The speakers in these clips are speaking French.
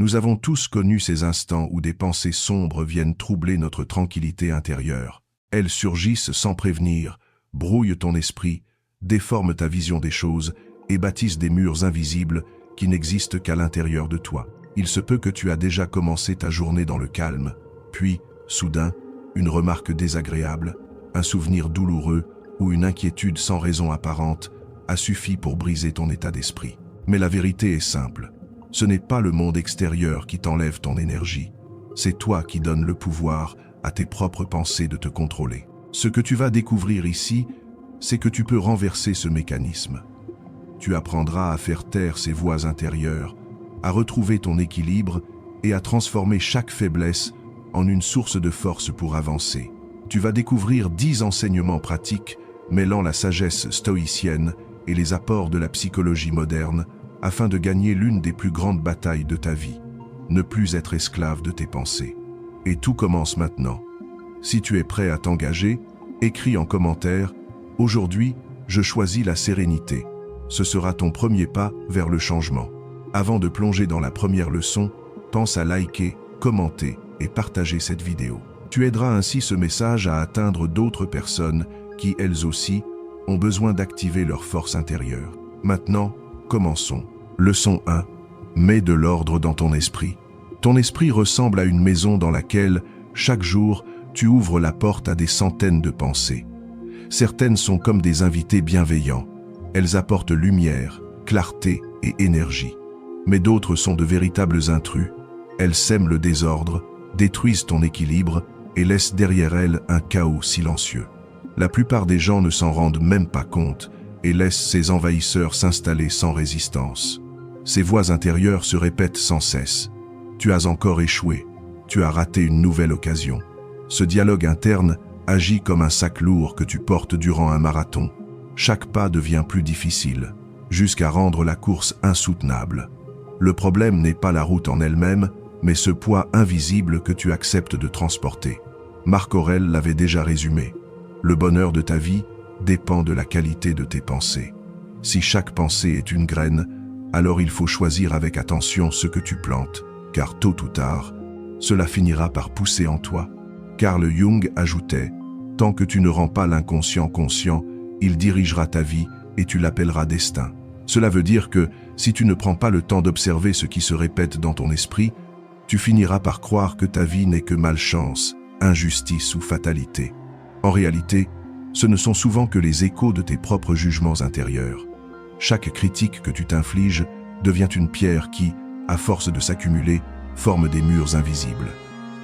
Nous avons tous connu ces instants où des pensées sombres viennent troubler notre tranquillité intérieure. Elles surgissent sans prévenir, brouillent ton esprit, déforment ta vision des choses et bâtissent des murs invisibles qui n'existent qu'à l'intérieur de toi. Il se peut que tu as déjà commencé ta journée dans le calme, puis, soudain, une remarque désagréable, un souvenir douloureux ou une inquiétude sans raison apparente a suffi pour briser ton état d'esprit. Mais la vérité est simple. Ce n'est pas le monde extérieur qui t'enlève ton énergie. C'est toi qui donnes le pouvoir à tes propres pensées de te contrôler. Ce que tu vas découvrir ici, c'est que tu peux renverser ce mécanisme. Tu apprendras à faire taire ces voix intérieures, à retrouver ton équilibre et à transformer chaque faiblesse en une source de force pour avancer. Tu vas découvrir 10 enseignements pratiques mêlant la sagesse stoïcienne et les apports de la psychologie moderne afin de gagner l'une des plus grandes batailles de ta vie. Ne plus être esclave de tes pensées. Et tout commence maintenant. Si tu es prêt à t'engager, écris en commentaire « Aujourd'hui, je choisis la sérénité ». Ce sera ton premier pas vers le changement. Avant de plonger dans la première leçon, pense à liker, commenter et partager cette vidéo. Tu aideras ainsi ce message à atteindre d'autres personnes qui, elles aussi, ont besoin d'activer leur force intérieure. Maintenant, commençons. Leçon 1. Mets de l'ordre dans ton esprit. Ton esprit ressemble à une maison dans laquelle, chaque jour, tu ouvres la porte à des centaines de pensées. Certaines sont comme des invités bienveillants. Elles apportent lumière, clarté et énergie. Mais d'autres sont de véritables intrus. Elles sèment le désordre, détruisent ton équilibre et laissent derrière elles un chaos silencieux. La plupart des gens ne s'en rendent même pas compte et laissent ces envahisseurs s'installer sans résistance. Ces voix intérieures se répètent sans cesse. Tu as encore échoué. Tu as raté une nouvelle occasion. Ce dialogue interne agit comme un sac lourd que tu portes durant un marathon. Chaque pas devient plus difficile, jusqu'à rendre la course insoutenable. Le problème n'est pas la route en elle-même, mais ce poids invisible que tu acceptes de transporter. Marc Aurèle l'avait déjà résumé. Le bonheur de ta vie dépend de la qualité de tes pensées. Si chaque pensée est une graine, alors il faut choisir avec attention ce que tu plantes, car tôt ou tard, cela finira par pousser en toi. Carl Jung ajoutait « Tant que tu ne rends pas l'inconscient conscient, il dirigera ta vie et tu l'appelleras destin ». Cela veut dire que, si tu ne prends pas le temps d'observer ce qui se répète dans ton esprit, tu finiras par croire que ta vie n'est que malchance, injustice ou fatalité. En réalité, ce ne sont souvent que les échos de tes propres jugements intérieurs. Chaque critique que tu t'infliges devient une pierre qui, à force de s'accumuler, forme des murs invisibles.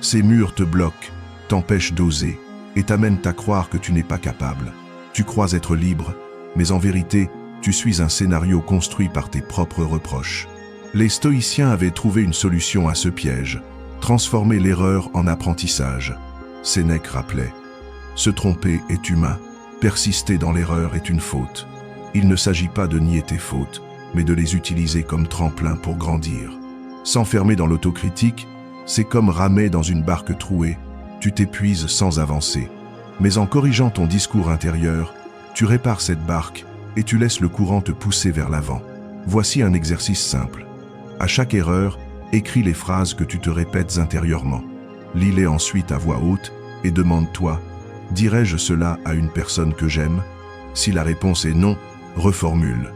Ces murs te bloquent, t'empêchent d'oser et t'amènent à croire que tu n'es pas capable. Tu crois être libre, mais en vérité, tu suis un scénario construit par tes propres reproches. Les stoïciens avaient trouvé une solution à ce piège, transformer l'erreur en apprentissage. Sénèque rappelait « Se tromper est humain, persister dans l'erreur est une faute. Il ne s'agit pas de nier tes fautes, mais de les utiliser comme tremplin pour grandir. S'enfermer dans l'autocritique, c'est comme ramer dans une barque trouée, tu t'épuises sans avancer. Mais en corrigeant ton discours intérieur, tu répares cette barque et tu laisses le courant te pousser vers l'avant. Voici un exercice simple. À chaque erreur, écris les phrases que tu te répètes intérieurement. Lis-les ensuite à voix haute et demande-toi « Dirais-je cela à une personne que j'aime ?» Si la réponse est non, reformule.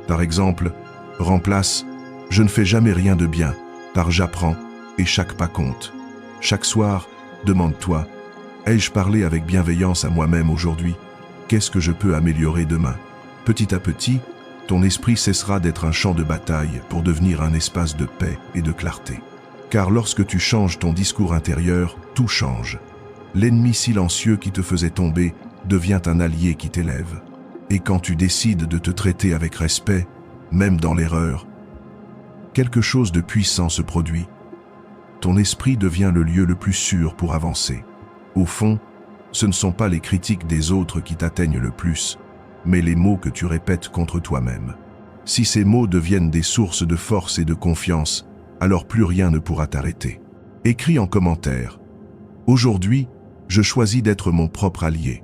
Par exemple, remplace « Je ne fais jamais rien de bien » par « J'apprends » et chaque pas compte. Chaque soir, demande-toi « Ai-je parlé avec bienveillance à moi-même aujourd'hui ? Qu'est-ce que je peux améliorer demain ?» Petit à petit, ton esprit cessera d'être un champ de bataille pour devenir un espace de paix et de clarté. Car lorsque tu changes ton discours intérieur, tout change. L'ennemi silencieux qui te faisait tomber devient un allié qui t'élève. Et quand tu décides de te traiter avec respect, même dans l'erreur, quelque chose de puissant se produit. Ton esprit devient le lieu le plus sûr pour avancer. Au fond, ce ne sont pas les critiques des autres qui t'atteignent le plus, mais les mots que tu répètes contre toi-même. Si ces mots deviennent des sources de force et de confiance, alors plus rien ne pourra t'arrêter. Écris en commentaire « Aujourd'hui, je choisis d'être mon propre allié. »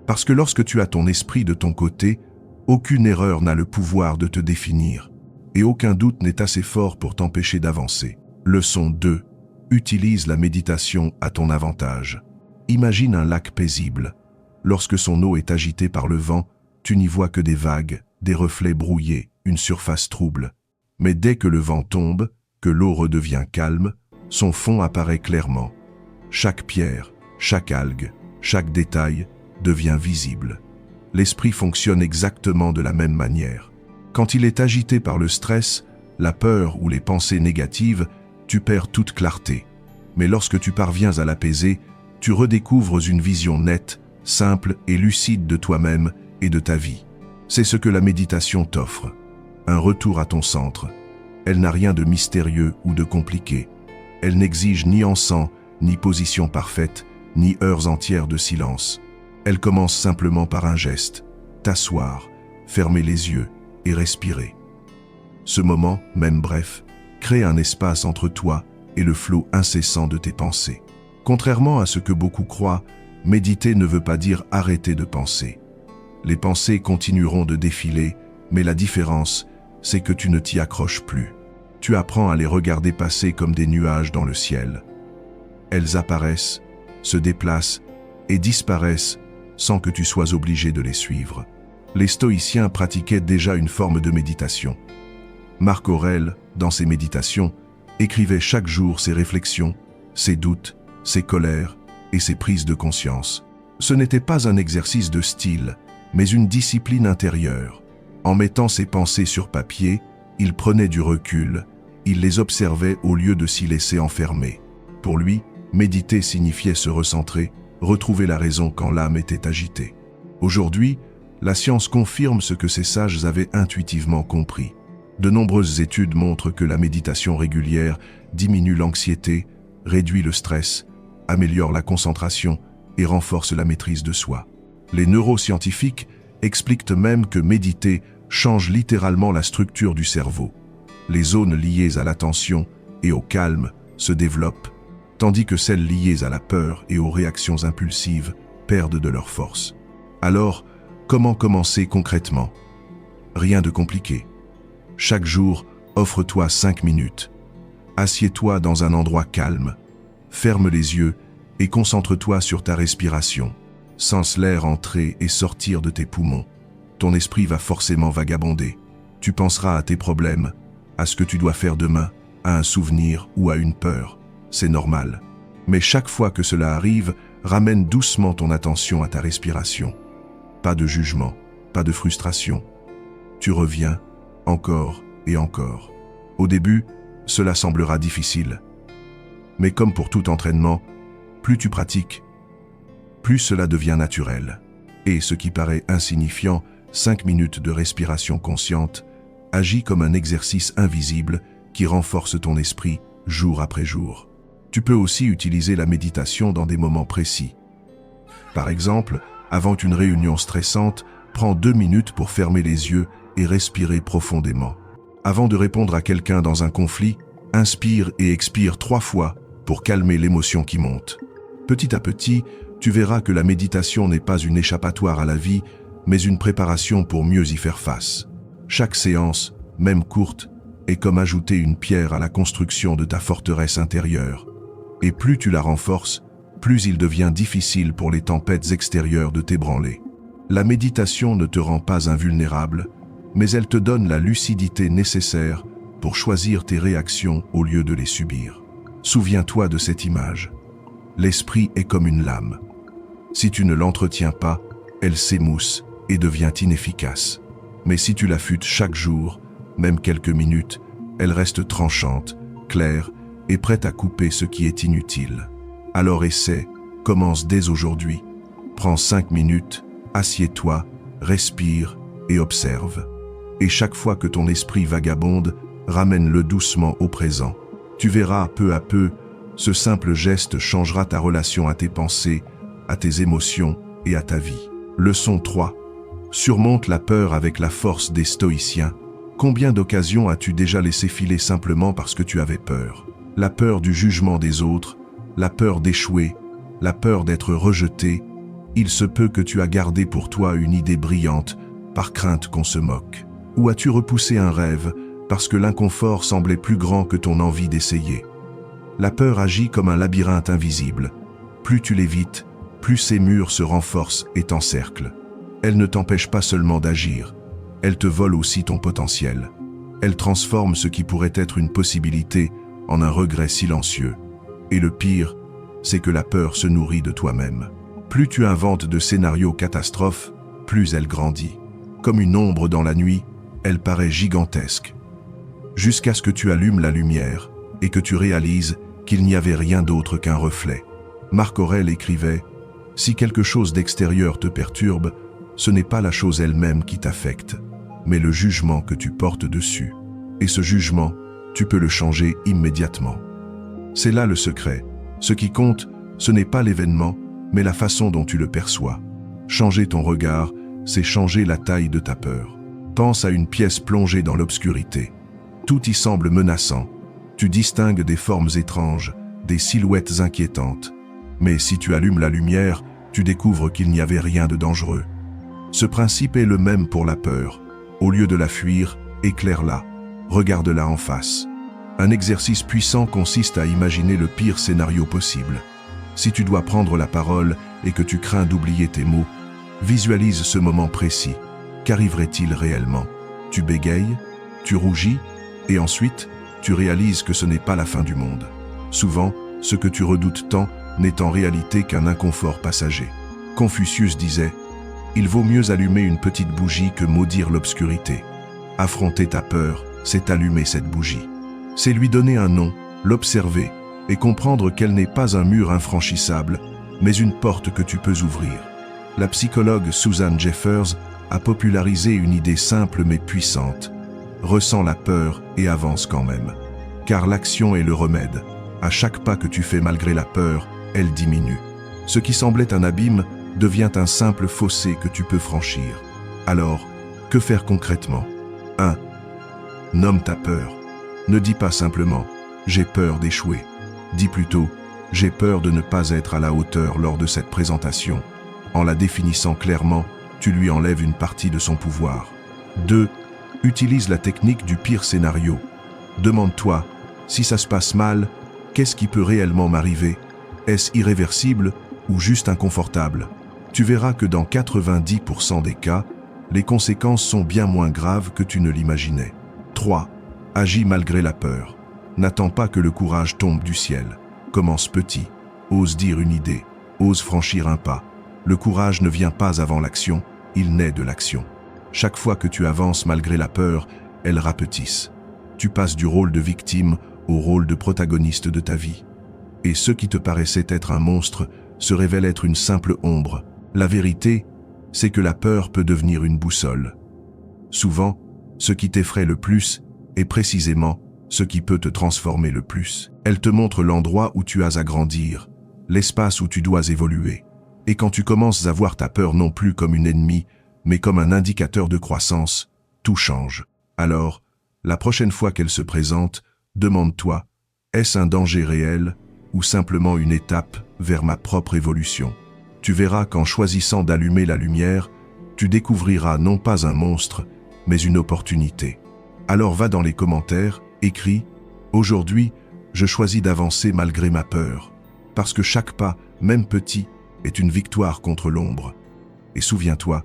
Parce que lorsque tu as ton esprit de ton côté, aucune erreur n'a le pouvoir de te définir. et aucun doute n'est assez fort pour t'empêcher d'avancer. Leçon 2. Utilise la méditation à ton avantage. Imagine un lac paisible. Lorsque son eau est agitée par le vent, tu n'y vois que des vagues, des reflets brouillés, une surface trouble. Mais dès que le vent tombe, que l'eau redevient calme, son fond apparaît clairement. Chaque pierre, chaque algue, chaque détail devient visible. L'esprit fonctionne exactement de la même manière. Quand il est agité par le stress, la peur ou les pensées négatives, tu perds toute clarté. Mais lorsque tu parviens à l'apaiser, tu redécouvres une vision nette, simple et lucide de toi-même et de ta vie. C'est ce que la méditation t'offre. Un retour à ton centre. Elle n'a rien de mystérieux ou de compliqué. Elle n'exige ni encens, ni position parfaite, ni heures entières de silence. Elle commence simplement par un geste, t'asseoir, fermer les yeux et respirer. Ce moment, même bref, crée un espace entre toi et le flot incessant de tes pensées. Contrairement à ce que beaucoup croient, méditer ne veut pas dire arrêter de penser. Les pensées continueront de défiler, mais la différence, c'est que tu ne t'y accroches plus. Tu apprends à les regarder passer comme des nuages dans le ciel. Elles apparaissent, se déplacent et disparaissent sans que tu sois obligé de les suivre. Les stoïciens pratiquaient déjà une forme de méditation. Marc Aurèle, dans ses méditations, écrivait chaque jour ses réflexions, ses doutes, ses colères et ses prises de conscience. Ce n'était pas un exercice de style, mais une discipline intérieure. En mettant ses pensées sur papier, il prenait du recul, il les observait au lieu de s'y laisser enfermer. Pour lui, méditer signifiait se recentrer, retrouver la raison quand l'âme était agitée. Aujourd'hui, la science confirme ce que ces sages avaient intuitivement compris. De nombreuses études montrent que la méditation régulière diminue l'anxiété, réduit le stress, améliore la concentration et renforce la maîtrise de soi. Les neuroscientifiques expliquent même que méditer change littéralement la structure du cerveau. Les zones liées à l'attention et au calme se développent, tandis que celles liées à la peur et aux réactions impulsives perdent de leur force. Alors, comment commencer concrètement? Rien de compliqué. Chaque jour, offre-toi 5 minutes. Assieds-toi dans un endroit calme. Ferme les yeux et concentre-toi sur ta respiration. Sens l'air entrer et sortir de tes poumons. Ton esprit va forcément vagabonder. Tu penseras à tes problèmes, à ce que tu dois faire demain, à un souvenir ou à une peur. C'est normal. Mais chaque fois que cela arrive, ramène doucement ton attention à ta respiration. Pas de jugement, pas de frustration. Tu reviens, encore et encore. Au début, cela semblera difficile. Mais comme pour tout entraînement, plus tu pratiques, plus cela devient naturel. Et ce qui paraît insignifiant, 5 minutes de respiration consciente, agit comme un exercice invisible qui renforce ton esprit jour après jour. Tu peux aussi utiliser la méditation dans des moments précis. Par exemple, avant une réunion stressante, prends 2 minutes pour fermer les yeux et respirer profondément. Avant de répondre à quelqu'un dans un conflit, inspire et expire 3 fois pour calmer l'émotion qui monte. Petit à petit, tu verras que la méditation n'est pas une échappatoire à la vie, mais une préparation pour mieux y faire face. Chaque séance, même courte, est comme ajouter une pierre à la construction de ta forteresse intérieure. Et plus tu la renforces, plus il devient difficile pour les tempêtes extérieures de t'ébranler. La méditation ne te rend pas invulnérable, mais elle te donne la lucidité nécessaire pour choisir tes réactions au lieu de les subir. Souviens-toi de cette image. L'esprit est comme une lame. Si tu ne l'entretiens pas, elle s'émousse et devient inefficace. Mais si tu l'affûtes chaque jour, même quelques minutes, elle reste tranchante, claire et prête à couper ce qui est inutile. Alors essaie, commence dès aujourd'hui. Prends 5 minutes, assieds-toi, respire et observe. Et chaque fois que ton esprit vagabonde, ramène-le doucement au présent. Tu verras peu à peu, ce simple geste changera ta relation à tes pensées, à tes émotions et à ta vie. Leçon 3. Surmonte la peur avec la force des stoïciens. Combien d'occasions as-tu déjà laissé filer simplement parce que tu avais peur? La peur du jugement des autres, la peur d'échouer, la peur d'être rejeté. Il se peut que tu as gardé pour toi une idée brillante, par crainte qu'on se moque. Ou as-tu repoussé un rêve parce que l'inconfort semblait plus grand que ton envie d'essayer. La peur agit comme un labyrinthe invisible. Plus tu l'évites, plus ses murs se renforcent et t'encerclent. Elle ne t'empêche pas seulement d'agir, elle te vole aussi ton potentiel. Elle transforme ce qui pourrait être une possibilité en un regret silencieux. Et le pire, c'est que la peur se nourrit de toi-même. Plus tu inventes de scénarios catastrophes, plus elle grandit. Comme une ombre dans la nuit, elle paraît gigantesque. Jusqu'à ce que tu allumes la lumière et que tu réalises qu'il n'y avait rien d'autre qu'un reflet. Marc Aurèle écrivait « Si quelque chose d'extérieur te perturbe, ce n'est pas la chose elle-même qui t'affecte, mais le jugement que tu portes dessus. Et ce jugement, tu peux le changer immédiatement. » C'est là le secret. Ce qui compte, ce n'est pas l'événement, mais la façon dont tu le perçois. Changer ton regard, c'est changer la taille de ta peur. Pense à une pièce plongée dans l'obscurité. Tout y semble menaçant. Tu distingues des formes étranges, des silhouettes inquiétantes. Mais si tu allumes la lumière, tu découvres qu'il n'y avait rien de dangereux. Ce principe est le même pour la peur. Au lieu de la fuir, éclaire-la. Regarde-la en face. Un exercice puissant consiste à imaginer le pire scénario possible. Si tu dois prendre la parole et que tu crains d'oublier tes mots, visualise ce moment précis. Qu'arriverait-il réellement? Tu bégayes, tu rougis, et ensuite, tu réalises que ce n'est pas la fin du monde. Souvent, ce que tu redoutes tant n'est en réalité qu'un inconfort passager. Confucius disait « Il vaut mieux allumer une petite bougie que maudire l'obscurité. » Affronter ta peur, c'est allumer cette bougie. C'est lui donner un nom, l'observer, et comprendre qu'elle n'est pas un mur infranchissable, mais une porte que tu peux ouvrir. La psychologue Susan Jeffers a popularisé une idée simple mais puissante. Ressens la peur et avance quand même. Car l'action est le remède. À chaque pas que tu fais malgré la peur, elle diminue. Ce qui semblait un abîme devient un simple fossé que tu peux franchir. Alors, que faire concrètement? 1. Nomme ta peur. Ne dis pas simplement « j'ai peur d'échouer ». Dis plutôt « j'ai peur de ne pas être à la hauteur lors de cette présentation ». En la définissant clairement, tu lui enlèves une partie de son pouvoir. 2. Utilise la technique du pire scénario. Demande-toi, si ça se passe mal, qu'est-ce qui peut réellement m'arriver? Est-ce irréversible ou juste inconfortable? Tu verras que dans 90% des cas, les conséquences sont bien moins graves que tu ne l'imaginais. 3. Agis malgré la peur. N'attends pas que le courage tombe du ciel. Commence petit. Ose dire une idée. Ose franchir un pas. Le courage ne vient pas avant l'action, il naît de l'action. Chaque fois que tu avances malgré la peur, elle rapetisse. Tu passes du rôle de victime au rôle de protagoniste de ta vie. Et ce qui te paraissait être un monstre se révèle être une simple ombre. La vérité, c'est que la peur peut devenir une boussole. Souvent, ce qui t'effraie le plus est précisément ce qui peut te transformer le plus. Elle te montre l'endroit où tu as à grandir, l'espace où tu dois évoluer. Et quand tu commences à voir ta peur non plus comme une ennemie, mais comme un indicateur de croissance, tout change. Alors, la prochaine fois qu'elle se présente, demande-toi, est-ce un danger réel ou simplement une étape vers ma propre évolution? Tu verras qu'en choisissant d'allumer la lumière, tu découvriras non pas un monstre, mais une opportunité. Alors va dans les commentaires, écris « Aujourd'hui, je choisis d'avancer malgré ma peur, parce que chaque pas, même petit, est une victoire contre l'ombre. » Et souviens-toi,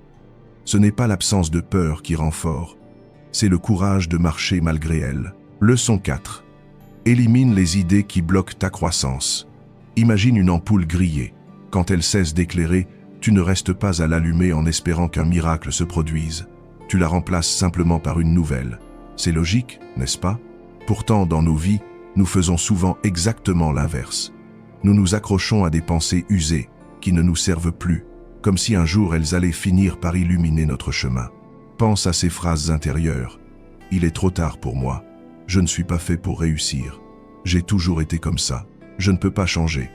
ce n'est pas l'absence de peur qui rend fort, c'est le courage de marcher malgré elle. Leçon 4. Élimine les idées qui bloquent ta croissance. Imagine une ampoule grillée. Quand elle cesse d'éclairer, tu ne restes pas à l'allumer en espérant qu'un miracle se produise. Tu la remplaces simplement par une nouvelle. C'est logique, n'est-ce pas? Pourtant, dans nos vies, nous faisons souvent exactement l'inverse. Nous nous accrochons à des pensées usées, qui ne nous servent plus, comme si un jour elles allaient finir par illuminer notre chemin. Pense à ces phrases intérieures. « Il est trop tard pour moi. Je ne suis pas fait pour réussir. J'ai toujours été comme ça. Je ne peux pas changer. »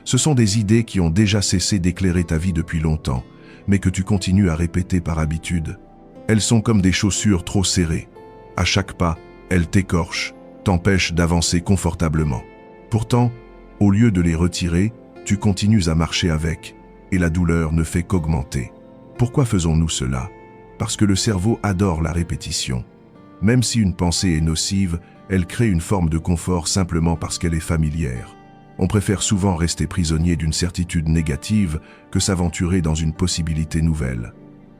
Ce sont des idées qui ont déjà cessé d'éclairer ta vie depuis longtemps, mais que tu continues à répéter par habitude. Elles sont comme des chaussures trop serrées. À chaque pas, elles t'écorchent, t'empêchent d'avancer confortablement. Pourtant, au lieu de les retirer, tu continues à marcher avec, et la douleur ne fait qu'augmenter. Pourquoi faisons-nous cela? Parce que le cerveau adore la répétition. Même si une pensée est nocive, elle crée une forme de confort simplement parce qu'elle est familière. On préfère souvent rester prisonnier d'une certitude négative que s'aventurer dans une possibilité nouvelle.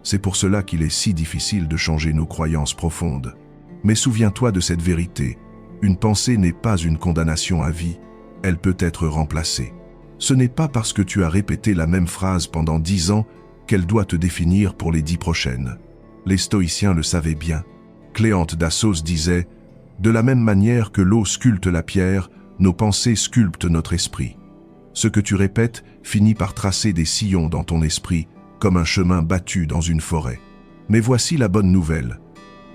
C'est pour cela qu'il est si difficile de changer nos croyances profondes. Mais souviens-toi de cette vérité. Une pensée n'est pas une condamnation à vie. Elle peut être remplacée. Ce n'est pas parce que tu as répété la même phrase pendant 10 ans qu'elle doit te définir pour les 10 prochaines. Les stoïciens le savaient bien. Cléante d'Assos disait « De la même manière que l'eau sculpte la pierre, nos pensées sculptent notre esprit. Ce que tu répètes finit par tracer des sillons dans ton esprit, comme un chemin battu dans une forêt. Mais voici la bonne nouvelle.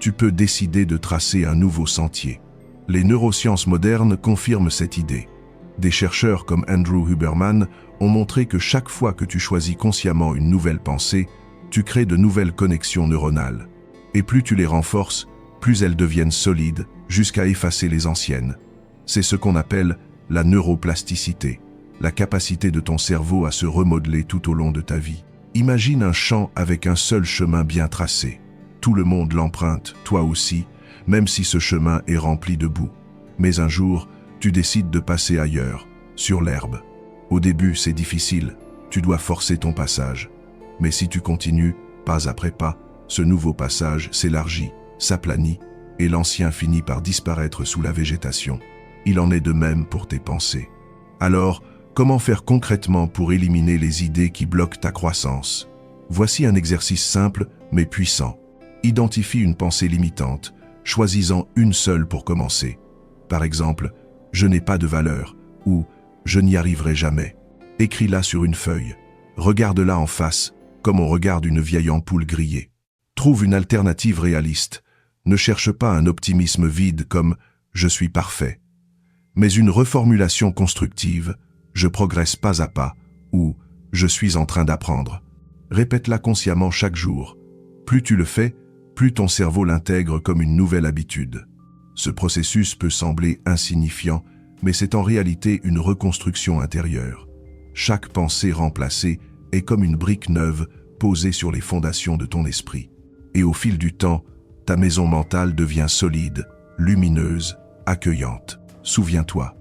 Tu peux décider de tracer un nouveau sentier. » Les neurosciences modernes confirment cette idée. Des chercheurs comme Andrew Huberman ont montré que chaque fois que tu choisis consciemment une nouvelle pensée, tu crées de nouvelles connexions neuronales. Et plus tu les renforces, plus elles deviennent solides, jusqu'à effacer les anciennes. C'est ce qu'on appelle la neuroplasticité, la capacité de ton cerveau à se remodeler tout au long de ta vie. Imagine un champ avec un seul chemin bien tracé. Tout le monde l'emprunte, toi aussi, même si ce chemin est rempli de boue. Mais un jour, tu décides de passer ailleurs, sur l'herbe. Au début, c'est difficile, tu dois forcer ton passage. Mais si tu continues, pas après pas, ce nouveau passage s'élargit, s'aplanit, et l'ancien finit par disparaître sous la végétation. Il en est de même pour tes pensées. Alors, comment faire concrètement pour éliminer les idées qui bloquent ta croissance? Voici un exercice simple, mais puissant. Identifie une pensée limitante, choisis-en une seule pour commencer. Par exemple, « Je n'ai pas de valeur » ou « Je n'y arriverai jamais ». Écris-la sur une feuille. Regarde-la en face, comme on regarde une vieille ampoule grillée. Trouve une alternative réaliste. Ne cherche pas un optimisme vide comme « Je suis parfait », mais une reformulation constructive « Je progresse pas à pas » ou « Je suis en train d'apprendre ». Répète-la consciemment chaque jour. Plus tu le fais, plus ton cerveau l'intègre comme une nouvelle habitude. Ce processus peut sembler insignifiant, mais c'est en réalité une reconstruction intérieure. Chaque pensée remplacée est comme une brique neuve posée sur les fondations de ton esprit. Et au fil du temps, ta maison mentale devient solide, lumineuse, accueillante. Souviens-toi,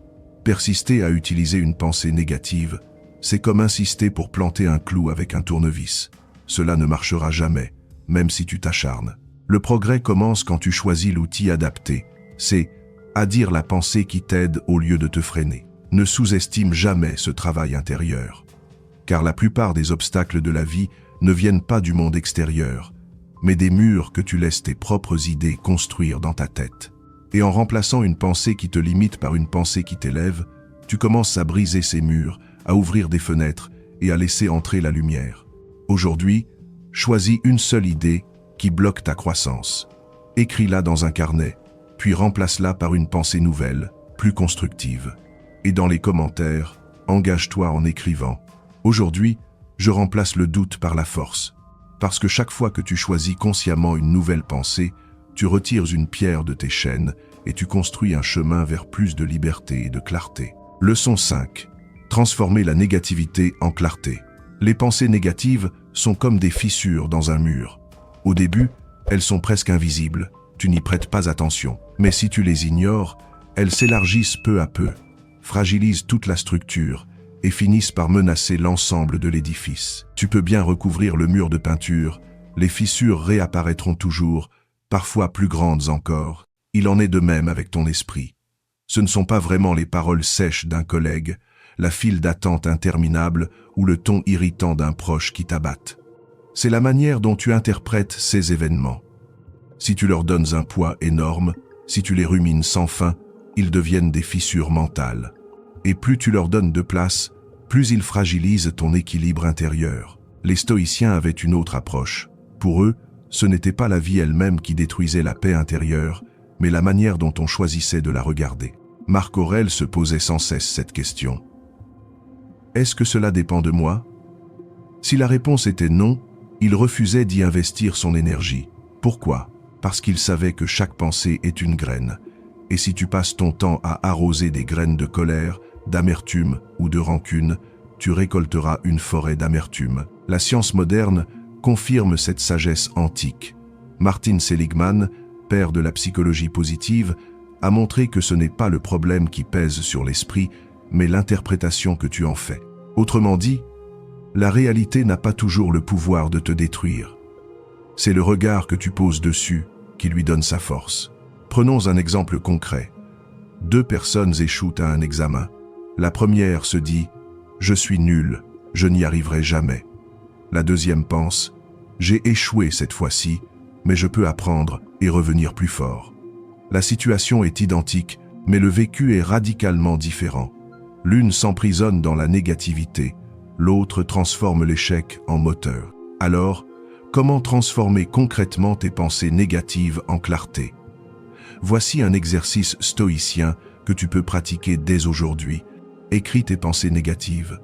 persister à utiliser une pensée négative, c'est comme insister pour planter un clou avec un tournevis. Cela ne marchera jamais, même si tu t'acharnes. Le progrès commence quand tu choisis l'outil adapté. C'est à dire la pensée qui t'aide au lieu de te freiner. Ne sous-estime jamais ce travail intérieur. Car la plupart des obstacles de la vie ne viennent pas du monde extérieur, mais des murs que tu laisses tes propres idées construire dans ta tête. Et en remplaçant une pensée qui te limite par une pensée qui t'élève, tu commences à briser ces murs, à ouvrir des fenêtres et à laisser entrer la lumière. Aujourd'hui, choisis une seule idée qui bloque ta croissance. Écris-la dans un carnet, puis remplace-la par une pensée nouvelle, plus constructive. Et dans les commentaires, engage-toi en écrivant « Aujourd'hui, je remplace le doute par la force ». Parce que chaque fois que tu choisis consciemment une nouvelle pensée, tu retires une pierre de tes chaînes et tu construis un chemin vers plus de liberté et de clarté. Leçon 5. Transformer la négativité en clarté. Les pensées négatives sont comme des fissures dans un mur. Au début, elles sont presque invisibles, tu n'y prêtes pas attention. Mais si tu les ignores, elles s'élargissent peu à peu, fragilisent toute la structure et finissent par menacer l'ensemble de l'édifice. Tu peux bien recouvrir le mur de peinture, les fissures réapparaîtront toujours, parfois plus grandes encore. Il en est de même avec ton esprit. Ce ne sont pas vraiment les paroles sèches d'un collègue, la file d'attente interminable ou le ton irritant d'un proche qui t'abattent. C'est la manière dont tu interprètes ces événements. Si tu leur donnes un poids énorme, si tu les rumines sans fin, ils deviennent des fissures mentales. Et plus tu leur donnes de place, plus ils fragilisent ton équilibre intérieur. Les stoïciens avaient une autre approche. Pour eux, ce n'était pas la vie elle-même qui détruisait la paix intérieure, mais la manière dont on choisissait de la regarder. Marc Aurèle se posait sans cesse cette question. Est-ce que cela dépend de moi? Si la réponse était non, il refusait d'y investir son énergie. Pourquoi? Parce qu'il savait que chaque pensée est une graine. Et si tu passes ton temps à arroser des graines de colère, d'amertume ou de rancune, tu récolteras une forêt d'amertume. La science moderne confirme cette sagesse antique. Martin Seligman père de la psychologie positive, a montré que ce n'est pas le problème qui pèse sur l'esprit, mais l'interprétation que tu en fais. Autrement dit, la réalité n'a pas toujours le pouvoir de te détruire. C'est le regard que tu poses dessus qui lui donne sa force. Prenons un exemple concret. 2 personnes échouent à un examen. La première se dit « Je suis nul, je n'y arriverai jamais ». La deuxième pense « J'ai échoué cette fois-ci, mais je peux apprendre et revenir plus fort ». La situation est identique, mais le vécu est radicalement différent. L'une s'emprisonne dans la négativité, l'autre transforme l'échec en moteur. Alors, comment transformer concrètement tes pensées négatives en clarté? Voici un exercice stoïcien que tu peux pratiquer dès aujourd'hui. Écris tes pensées négatives.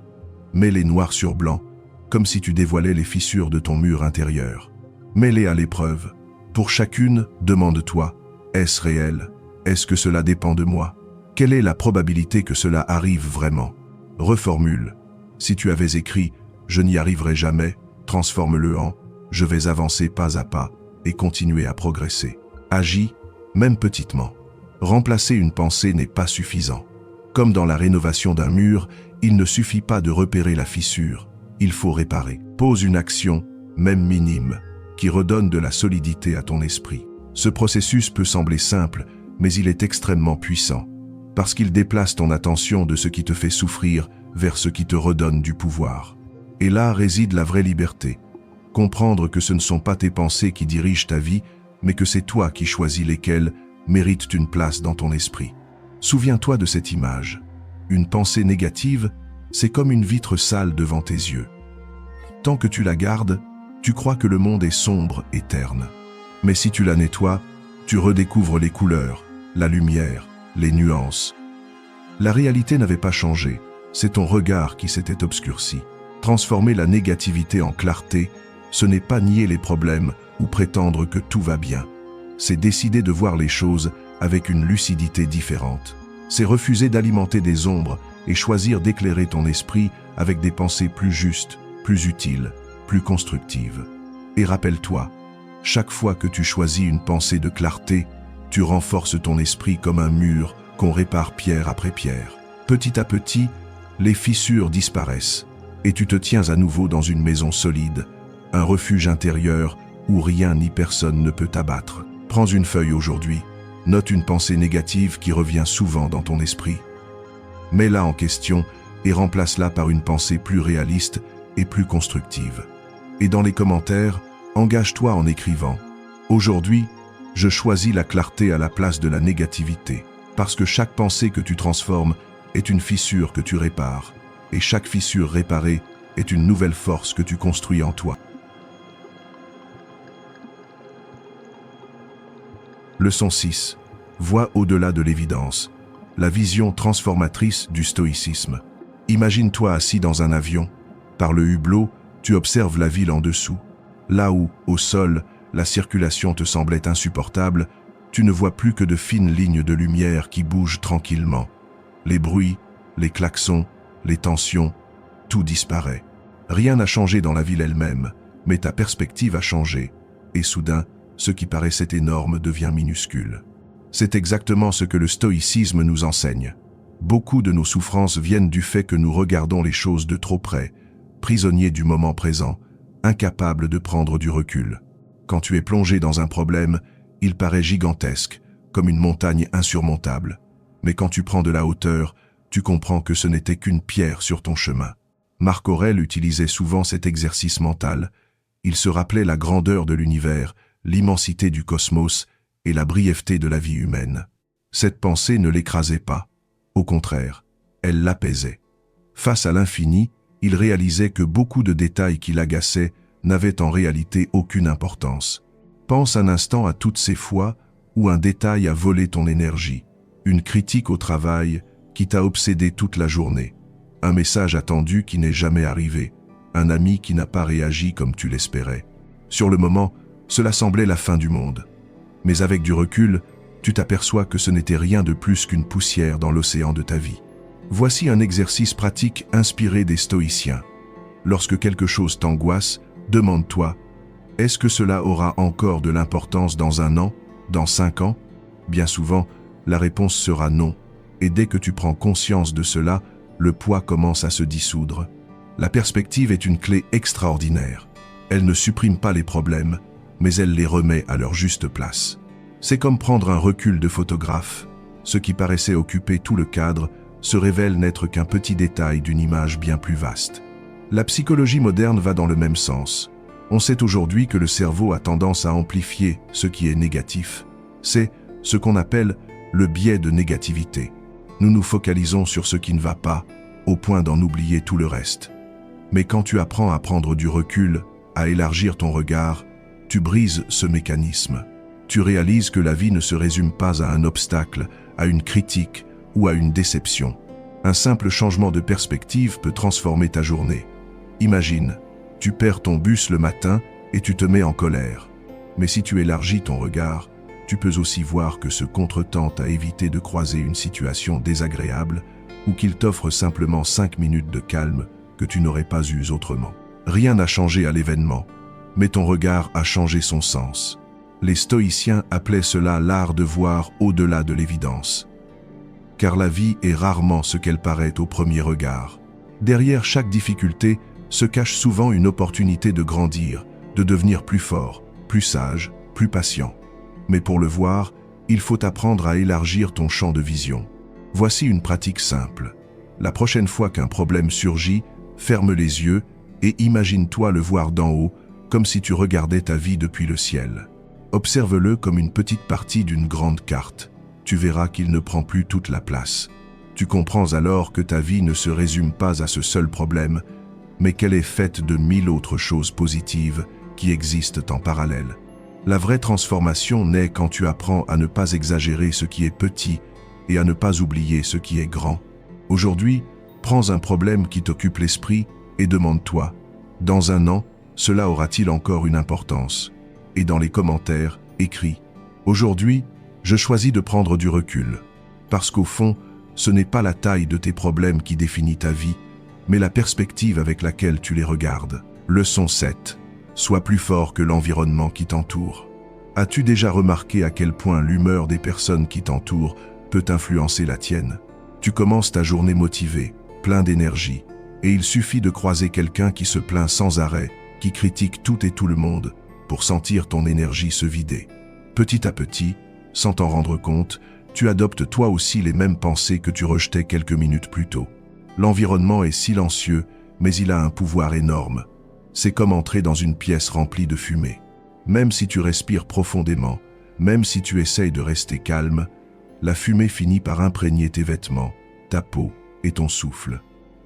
Mets-les noir sur blanc, comme si tu dévoilais les fissures de ton mur intérieur. Mets-les à l'épreuve. Pour chacune, demande-toi, est-ce réel? Est-ce que cela dépend de moi? Quelle est la probabilité que cela arrive vraiment? Reformule. Si tu avais écrit « Je n'y arriverai jamais », transforme-le en « Je vais avancer pas à pas et continuer à progresser ». Agis, même petitement. Remplacer une pensée n'est pas suffisant. Comme dans la rénovation d'un mur, il ne suffit pas de repérer la fissure, il faut réparer. Pose une action, même minime, qui redonne de la solidité à ton esprit. Ce processus peut sembler simple, mais il est extrêmement puissant, parce qu'il déplace ton attention de ce qui te fait souffrir vers ce qui te redonne du pouvoir. Et là réside la vraie liberté. Comprendre que ce ne sont pas tes pensées qui dirigent ta vie, mais que c'est toi qui choisis lesquelles méritent une place dans ton esprit. Souviens-toi de cette image. Une pensée négative, c'est comme une vitre sale devant tes yeux. Tant que tu la gardes, tu crois que le monde est sombre et terne. Mais si tu la nettoies, tu redécouvres les couleurs, la lumière, les nuances. La réalité n'avait pas changé, c'est ton regard qui s'était obscurci. Transformer la négativité en clarté, ce n'est pas nier les problèmes ou prétendre que tout va bien. C'est décider de voir les choses avec une lucidité différente. C'est refuser d'alimenter des ombres et choisir d'éclairer ton esprit avec des pensées plus justes, plus utiles, plus constructives. Et rappelle-toi, chaque fois que tu choisis une pensée de clarté, tu renforces ton esprit comme un mur qu'on répare pierre après pierre. Petit à petit, les fissures disparaissent et tu te tiens à nouveau dans une maison solide, un refuge intérieur où rien ni personne ne peut t'abattre. Prends une feuille aujourd'hui, note une pensée négative qui revient souvent dans ton esprit. Mets-la en question et remplace-la par une pensée plus réaliste et plus constructive. Et dans les commentaires, engage-toi en écrivant « Aujourd'hui, je choisis la clarté à la place de la négativité, parce que chaque pensée que tu transformes est une fissure que tu répares, et chaque fissure réparée est une nouvelle force que tu construis en toi. » Leçon 6. Vois au-delà de l'évidence. La vision transformatrice du stoïcisme. Imagine-toi assis dans un avion. Par le hublot, tu observes la ville en dessous. Là où, au sol, la circulation te semblait insupportable, tu ne vois plus que de fines lignes de lumière qui bougent tranquillement. Les bruits, les klaxons, les tensions, tout disparaît. Rien n'a changé dans la ville elle-même, mais ta perspective a changé, et soudain, ce qui paraissait énorme devient minuscule. C'est exactement ce que le stoïcisme nous enseigne. Beaucoup de nos souffrances viennent du fait que nous regardons les choses de trop près, prisonniers du moment présent, incapables de prendre du recul. Quand tu es plongé dans un problème, il paraît gigantesque, comme une montagne insurmontable. Mais quand tu prends de la hauteur, tu comprends que ce n'était qu'une pierre sur ton chemin. Marc Aurèle utilisait souvent cet exercice mental. Il se rappelait la grandeur de l'univers, l'immensité du cosmos et la brièveté de la vie humaine. Cette pensée ne l'écrasait pas. Au contraire, elle l'apaisait. Face à l'infini, il réalisait que beaucoup de détails qui l'agaçaient n'avaient en réalité aucune importance. Pense un instant à toutes ces fois où un détail a volé ton énergie, une critique au travail qui t'a obsédé toute la journée, un message attendu qui n'est jamais arrivé, un ami qui n'a pas réagi comme tu l'espérais. Sur le moment, cela semblait la fin du monde. Mais avec du recul, tu t'aperçois que ce n'était rien de plus qu'une poussière dans l'océan de ta vie. Voici un exercice pratique inspiré des stoïciens. Lorsque quelque chose t'angoisse, demande-toi, est-ce que cela aura encore de l'importance dans 1 an, Dans 5 ans, bien souvent, la réponse sera non, et dès que tu prends conscience de cela, le poids commence à se dissoudre. La perspective est une clé extraordinaire. Elle ne supprime pas les problèmes, mais elle les remet à leur juste place. C'est comme prendre un recul de photographe. Ce qui paraissait occuper tout le cadre se révèle n'être qu'un petit détail d'une image bien plus vaste. La psychologie moderne va dans le même sens. On sait aujourd'hui que le cerveau a tendance à amplifier ce qui est négatif. C'est ce qu'on appelle le biais de négativité. Nous nous focalisons sur ce qui ne va pas, au point d'en oublier tout le reste. Mais quand tu apprends à prendre du recul, à élargir ton regard, tu brises ce mécanisme. Tu réalises que la vie ne se résume pas à un obstacle, à une critique ou à une déception. Un simple changement de perspective peut transformer ta journée. Imagine, tu perds ton bus le matin et tu te mets en colère. Mais si tu élargis ton regard, tu peux aussi voir que ce contretemps t'a évité de croiser une situation désagréable ou qu'il t'offre simplement 5 minutes de calme que tu n'aurais pas eues autrement. Rien n'a changé à l'événement, mais ton regard a changé son sens. Les stoïciens appelaient cela l'art de voir au-delà de l'évidence. Car la vie est rarement ce qu'elle paraît au premier regard. Derrière chaque difficulté se cache souvent une opportunité de grandir, de devenir plus fort, plus sage, plus patient. Mais pour le voir, il faut apprendre à élargir ton champ de vision. Voici une pratique simple. La prochaine fois qu'un problème surgit, ferme les yeux et imagine-toi le voir d'en haut, comme si tu regardais ta vie depuis le ciel. Observe-le comme une petite partie d'une grande carte. Tu verras qu'il ne prend plus toute la place. Tu comprends alors que ta vie ne se résume pas à ce seul problème, mais qu'elle est faite de 1000 autres choses positives qui existent en parallèle. La vraie transformation naît quand tu apprends à ne pas exagérer ce qui est petit et à ne pas oublier ce qui est grand. Aujourd'hui, prends un problème qui t'occupe l'esprit et demande-toi, dans 1 an, cela aura-t-il encore une importance? Et dans les commentaires, écris, aujourd'hui, je choisis de prendre du recul. Parce qu'au fond, ce n'est pas la taille de tes problèmes qui définit ta vie, mais la perspective avec laquelle tu les regardes. Leçon 7. Sois plus fort que l'environnement qui t'entoure. As-tu déjà remarqué à quel point l'humeur des personnes qui t'entourent peut influencer la tienne? Tu commences ta journée motivé, plein d'énergie, et il suffit de croiser quelqu'un qui se plaint sans arrêt, qui critique tout et tout le monde, pour sentir ton énergie se vider. Petit à petit, sans t'en rendre compte, tu adoptes toi aussi les mêmes pensées que tu rejetais quelques minutes plus tôt. L'environnement est silencieux, mais il a un pouvoir énorme. C'est comme entrer dans une pièce remplie de fumée. Même si tu respires profondément, même si tu essayes de rester calme, la fumée finit par imprégner tes vêtements, ta peau et ton souffle.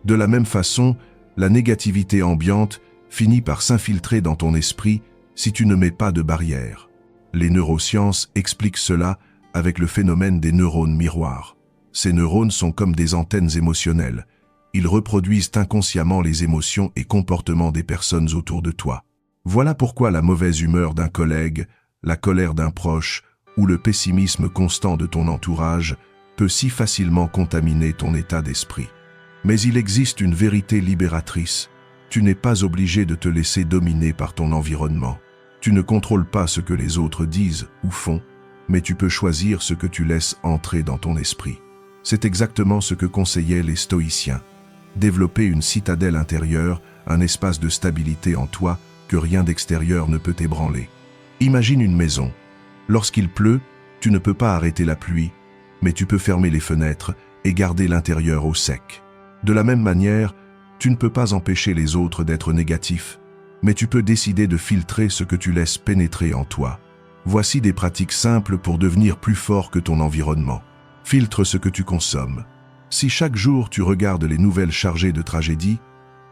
De la même façon, la négativité ambiante finit par s'infiltrer dans ton esprit si tu ne mets pas de barrière. Les neurosciences expliquent cela avec le phénomène des neurones miroirs. Ces neurones sont comme des antennes émotionnelles. Ils reproduisent inconsciemment les émotions et comportements des personnes autour de toi. Voilà pourquoi la mauvaise humeur d'un collègue, la colère d'un proche ou le pessimisme constant de ton entourage peut si facilement contaminer ton état d'esprit. Mais il existe une vérité libératrice. Tu n'es pas obligé de te laisser dominer par ton environnement. Tu ne contrôles pas ce que les autres disent ou font, mais tu peux choisir ce que tu laisses entrer dans ton esprit. C'est exactement ce que conseillaient les stoïciens. Développer une citadelle intérieure, un espace de stabilité en toi que rien d'extérieur ne peut ébranler. Imagine une maison. Lorsqu'il pleut, tu ne peux pas arrêter la pluie, mais tu peux fermer les fenêtres et garder l'intérieur au sec. De la même manière, tu ne peux pas empêcher les autres d'être négatifs, mais tu peux décider de filtrer ce que tu laisses pénétrer en toi. Voici des pratiques simples pour devenir plus fort que ton environnement. Filtre ce que tu consommes. Si chaque jour tu regardes les nouvelles chargées de tragédie,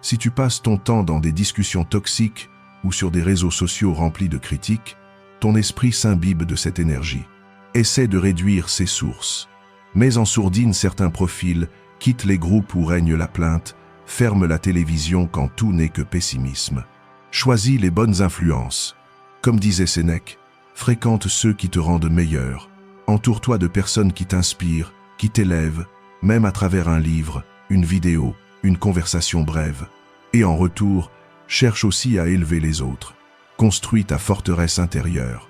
si tu passes ton temps dans des discussions toxiques ou sur des réseaux sociaux remplis de critiques, ton esprit s'imbibe de cette énergie. Essaie de réduire ses sources. Mets en sourdine certains profils, quitte les groupes où règne la plainte, ferme la télévision quand tout n'est que pessimisme. Choisis les bonnes influences. Comme disait Sénèque, fréquente ceux qui te rendent meilleur. Entoure-toi de personnes qui t'inspirent, qui t'élèvent, même à travers un livre, une vidéo, une conversation brève. Et en retour, cherche aussi à élever les autres. Construis ta forteresse intérieure.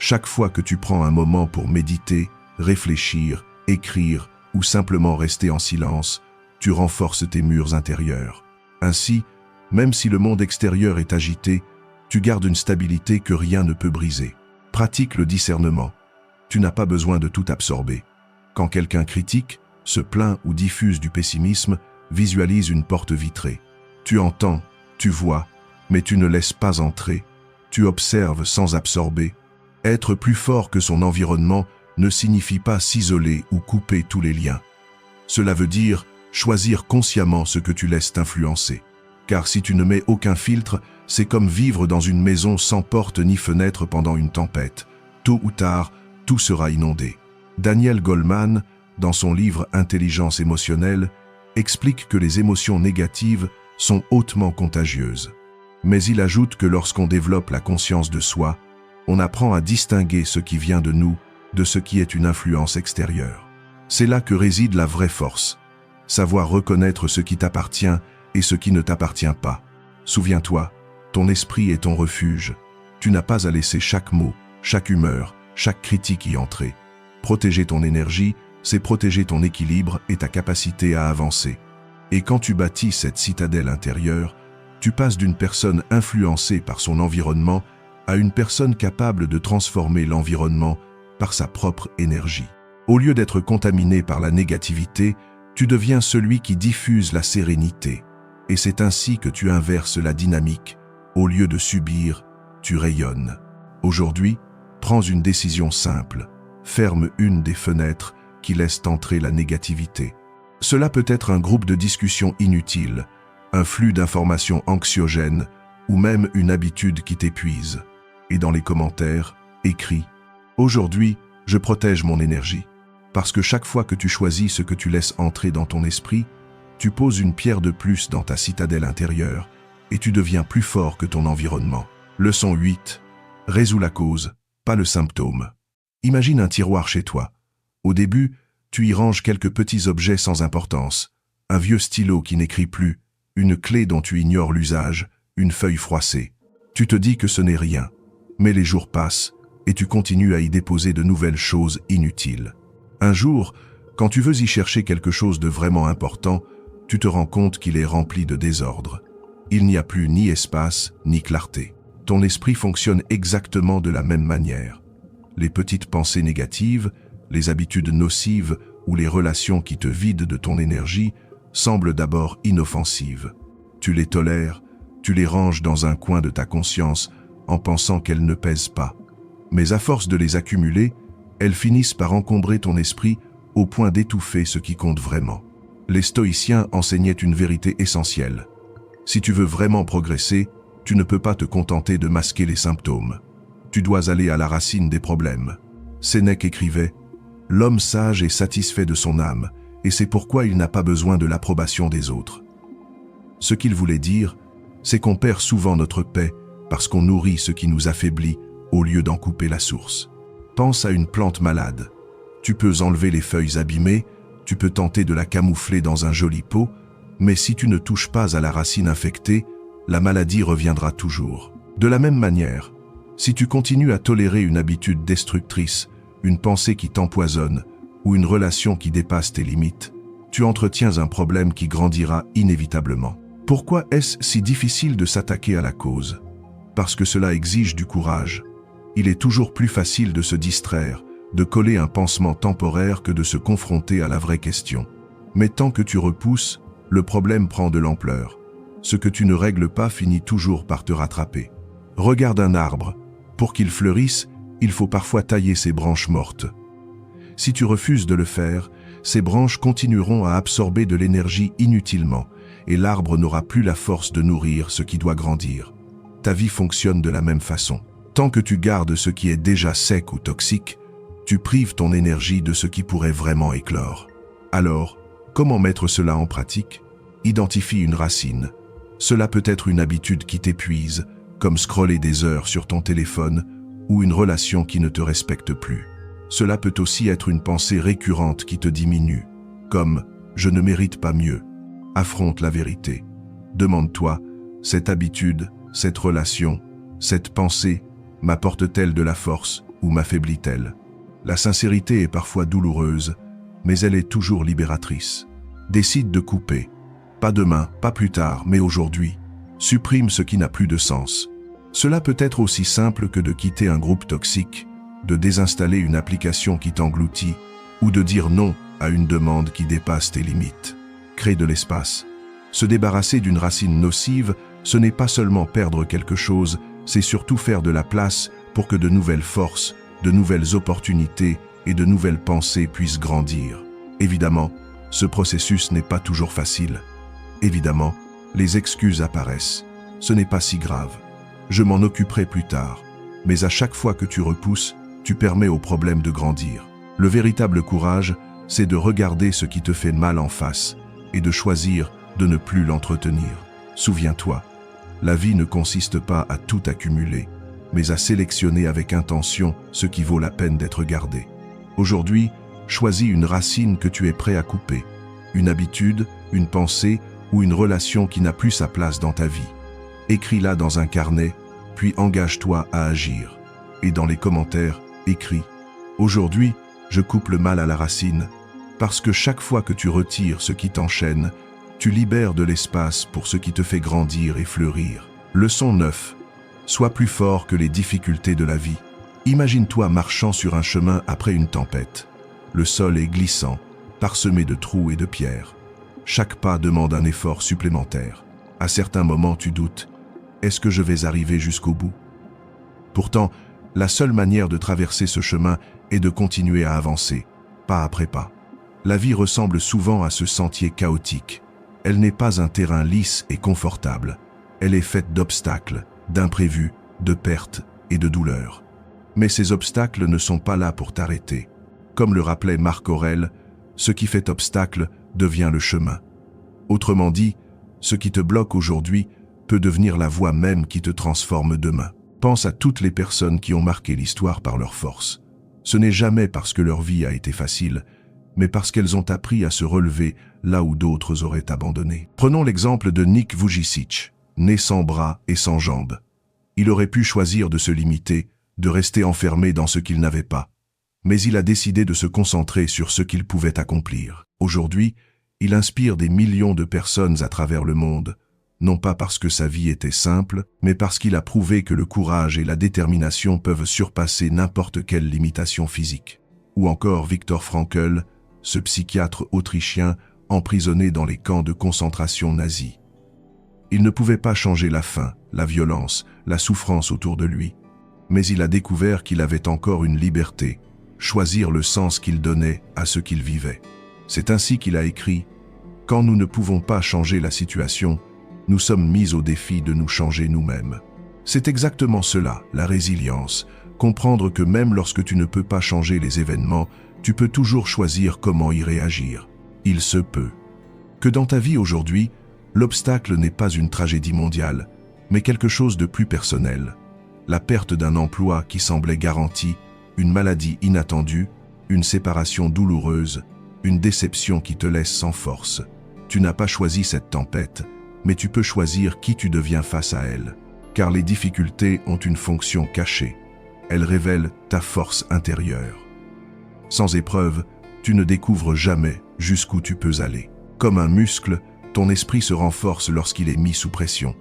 Chaque fois que tu prends un moment pour méditer, réfléchir, écrire ou simplement rester en silence, tu renforces tes murs intérieurs. Ainsi, même si le monde extérieur est agité, tu gardes une stabilité que rien ne peut briser. Pratique le discernement. Tu n'as pas besoin de tout absorber. Quand quelqu'un critique, se plaint ou diffuse du pessimisme, visualise une porte vitrée. Tu entends, tu vois, mais tu ne laisses pas entrer. Tu observes sans absorber. Être plus fort que son environnement ne signifie pas s'isoler ou couper tous les liens. Cela veut dire choisir consciemment ce que tu laisses t'influencer. Car si tu ne mets aucun filtre, c'est comme vivre dans une maison sans porte ni fenêtre pendant une tempête. Tôt ou tard, tout sera inondé. Daniel Goleman, dans son livre Intelligence émotionnelle, explique que les émotions négatives sont hautement contagieuses. Mais il ajoute que lorsqu'on développe la conscience de soi, on apprend à distinguer ce qui vient de nous de ce qui est une influence extérieure. C'est là que réside la vraie force. Savoir reconnaître ce qui t'appartient et ce qui ne t'appartient pas. Souviens-toi, ton esprit est ton refuge. Tu n'as pas à laisser chaque mot, chaque humeur, chaque critique y entrer. Protéger ton énergie, c'est protéger ton équilibre et ta capacité à avancer. Et quand tu bâtis cette citadelle intérieure, tu passes d'une personne influencée par son environnement à une personne capable de transformer l'environnement par sa propre énergie. Au lieu d'être contaminé par la négativité, tu deviens celui qui diffuse la sérénité. Et c'est ainsi que tu inverses la dynamique. Au lieu de subir, tu rayonnes. Aujourd'hui, prends une décision simple. Ferme une des fenêtres qui laissent entrer la négativité. Cela peut être un groupe de discussion inutile, un flux d'informations anxiogènes ou même une habitude qui t'épuise. Et dans les commentaires, écris « Aujourd'hui, je protège mon énergie ». Parce que chaque fois que tu choisis ce que tu laisses entrer dans ton esprit, tu poses une pierre de plus dans ta citadelle intérieure et tu deviens plus fort que ton environnement. Leçon 8. Résous la cause, pas le symptôme. Imagine un tiroir chez toi. Au début, tu y ranges quelques petits objets sans importance. Un vieux stylo qui n'écrit plus, une clé dont tu ignores l'usage, une feuille froissée. Tu te dis que ce n'est rien. Mais les jours passent et tu continues à y déposer de nouvelles choses inutiles. Un jour, quand tu veux y chercher quelque chose de vraiment important, tu te rends compte qu'il est rempli de désordre. Il n'y a plus ni espace, ni clarté. Ton esprit fonctionne exactement de la même manière. Les petites pensées négatives, les habitudes nocives ou les relations qui te vident de ton énergie semblent d'abord inoffensives. Tu les tolères, tu les ranges dans un coin de ta conscience en pensant qu'elles ne pèsent pas. Mais à force de les accumuler, elles finissent par encombrer ton esprit au point d'étouffer ce qui compte vraiment. Les stoïciens enseignaient une vérité essentielle. Si tu veux vraiment progresser, tu ne peux pas te contenter de masquer les symptômes. Tu dois aller à la racine des problèmes. Sénèque écrivait « L'homme sage est satisfait de son âme, et c'est pourquoi il n'a pas besoin de l'approbation des autres. » Ce qu'il voulait dire, c'est qu'on perd souvent notre paix parce qu'on nourrit ce qui nous affaiblit au lieu d'en couper la source. Pense à une plante malade. Tu peux enlever les feuilles abîmées, tu peux tenter de la camoufler dans un joli pot, mais si tu ne touches pas à la racine infectée, la maladie reviendra toujours. De la même manière, si tu continues à tolérer une habitude destructrice, une pensée qui t'empoisonne ou une relation qui dépasse tes limites, tu entretiens un problème qui grandira inévitablement. Pourquoi est-ce si difficile de s'attaquer à la cause? Parce que cela exige du courage. Il est toujours plus facile de se distraire, de coller un pansement temporaire que de se confronter à la vraie question. Mais tant que tu repousses, le problème prend de l'ampleur. Ce que tu ne règles pas finit toujours par te rattraper. Regarde un arbre. Pour qu'il fleurisse, il faut parfois tailler ses branches mortes. Si tu refuses de le faire, ces branches continueront à absorber de l'énergie inutilement et l'arbre n'aura plus la force de nourrir ce qui doit grandir. Ta vie fonctionne de la même façon. Tant que tu gardes ce qui est déjà sec ou toxique, tu prives ton énergie de ce qui pourrait vraiment éclore. Alors, comment mettre cela en pratique? Identifie une racine. Cela peut être une habitude qui t'épuise, comme scroller des heures sur ton téléphone, ou une relation qui ne te respecte plus. Cela peut aussi être une pensée récurrente qui te diminue, comme « je ne mérite pas mieux ». Affronte la vérité. Demande-toi, cette habitude, cette relation, cette pensée, m'apporte-t-elle de la force ou m'affaiblit-elle? La sincérité est parfois douloureuse, mais elle est toujours libératrice. Décide de couper. Pas demain, pas plus tard, mais aujourd'hui. Supprime ce qui n'a plus de sens. Cela peut être aussi simple que de quitter un groupe toxique, de désinstaller une application qui t'engloutit, ou de dire non à une demande qui dépasse tes limites. Crée de l'espace. Se débarrasser d'une racine nocive, ce n'est pas seulement perdre quelque chose, c'est surtout faire de la place pour que de nouvelles forces, de nouvelles opportunités et de nouvelles pensées puissent grandir. Évidemment, ce processus n'est pas toujours facile. Évidemment, les excuses apparaissent. Ce n'est pas si grave. Je m'en occuperai plus tard. Mais à chaque fois que tu repousses, tu permets au problème de grandir. Le véritable courage, c'est de regarder ce qui te fait mal en face et de choisir de ne plus l'entretenir. Souviens-toi, la vie ne consiste pas à tout accumuler, mais à sélectionner avec intention ce qui vaut la peine d'être gardé. Aujourd'hui, choisis une racine que tu es prêt à couper, une habitude, une pensée ou une relation qui n'a plus sa place dans ta vie. Écris-la dans un carnet, puis engage-toi à agir. Et dans les commentaires, écris « Aujourd'hui, je coupe le mal à la racine », parce que chaque fois que tu retires ce qui t'enchaîne, tu libères de l'espace pour ce qui te fait grandir et fleurir. Leçon 9. Sois plus fort que les difficultés de la vie. Imagine-toi marchant sur un chemin après une tempête. Le sol est glissant, parsemé de trous et de pierres. Chaque pas demande un effort supplémentaire. À certains moments, tu doutes. Est-ce que je vais arriver jusqu'au bout? Pourtant, la seule manière de traverser ce chemin est de continuer à avancer, pas après pas. La vie ressemble souvent à ce sentier chaotique. Elle n'est pas un terrain lisse et confortable. Elle est faite d'obstacles, d'imprévus, de pertes et de douleurs. Mais ces obstacles ne sont pas là pour t'arrêter. Comme le rappelait Marc Aurèle, ce qui fait obstacle devient le chemin. Autrement dit, ce qui te bloque aujourd'hui peut devenir la voie même qui te transforme demain. Pense à toutes les personnes qui ont marqué l'histoire par leur force. Ce n'est jamais parce que leur vie a été facile, mais parce qu'elles ont appris à se relever là où d'autres auraient abandonné. Prenons l'exemple de Nik Vujicic, né sans bras et sans jambes. Il aurait pu choisir de se limiter, de rester enfermé dans ce qu'il n'avait pas. Mais il a décidé de se concentrer sur ce qu'il pouvait accomplir. Aujourd'hui, il inspire des millions de personnes à travers le monde, non pas parce que sa vie était simple, mais parce qu'il a prouvé que le courage et la détermination peuvent surpasser n'importe quelle limitation physique. Ou encore Viktor Frankl, ce psychiatre autrichien emprisonné dans les camps de concentration nazis. Il ne pouvait pas changer la faim, la violence, la souffrance autour de lui, mais il a découvert qu'il avait encore une liberté, choisir le sens qu'il donnait à ce qu'il vivait. C'est ainsi qu'il a écrit « Quand nous ne pouvons pas changer la situation, nous sommes mis au défi de nous changer nous-mêmes. » C'est exactement cela, la résilience, comprendre que même lorsque tu ne peux pas changer les événements, tu peux toujours choisir comment y réagir. Il se peut que dans ta vie aujourd'hui, l'obstacle n'est pas une tragédie mondiale, mais quelque chose de plus personnel. La perte d'un emploi qui semblait garanti, une maladie inattendue, une séparation douloureuse, une déception qui te laisse sans force. Tu n'as pas choisi cette tempête, mais tu peux choisir qui tu deviens face à elle. Car les difficultés ont une fonction cachée. Elles révèlent ta force intérieure. Sans épreuve, tu ne découvres jamais jusqu'où tu peux aller. Comme un muscle, ton esprit se renforce lorsqu'il est mis sous pression.